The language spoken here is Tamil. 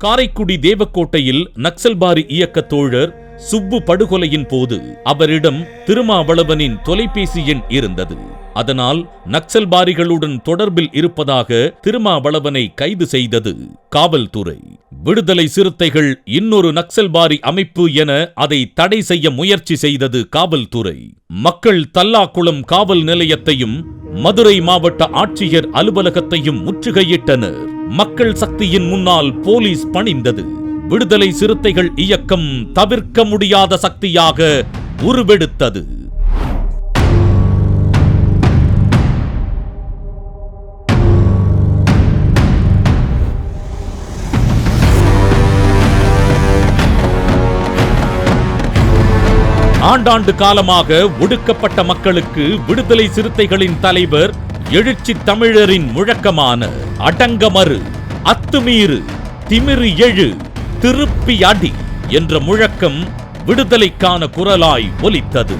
காரைக்குடி தேவக்கோட்டையில் நக்சல்பாரி இயக்க தோழர் சுப்பு படுகொலையின் போது அவரிடம் திருமாவளவனின் தொலைபேசி எண் இருந்தது. அதனால் நக்சல்பாரிகளுடன் தொடர்பில் இருப்பதாக திருமாவளவனை கைது செய்தது காவல்துறை. விடுதலை சிறுத்தைகள் இன்னொரு நக்சல்பாரி அமைப்பு என அதை தடை செய்ய முயற்சி செய்தது காவல்துறை. மக்கள் தல்லாக்குளம் காவல் நிலையத்தையும் மதுரை மாவட்ட ஆட்சியர் அலுவலகத்தையும் முற்றுகையிட்டனர். மக்கள் சக்தியின் முன்னால் போலீஸ் பணிந்தது. விடுதலை சிறுத்தைகள் இயக்கம் தவிர்க்க முடியாத சக்தியாக உருவெடுத்தது. ஆண்டாண்டு காலமாக ஒடுக்கப்பட்ட மக்களுக்கு விடுதலை சிறுத்தைகளின் தலைவர் எழுச்சி தமிழரின் முழக்கமான அடங்கமறு, அத்துமீறு, திமிரு எழு, திருப்பி அடி என்ற முழக்கம் விடுதலைக்கான குரலாய் ஒலித்தது.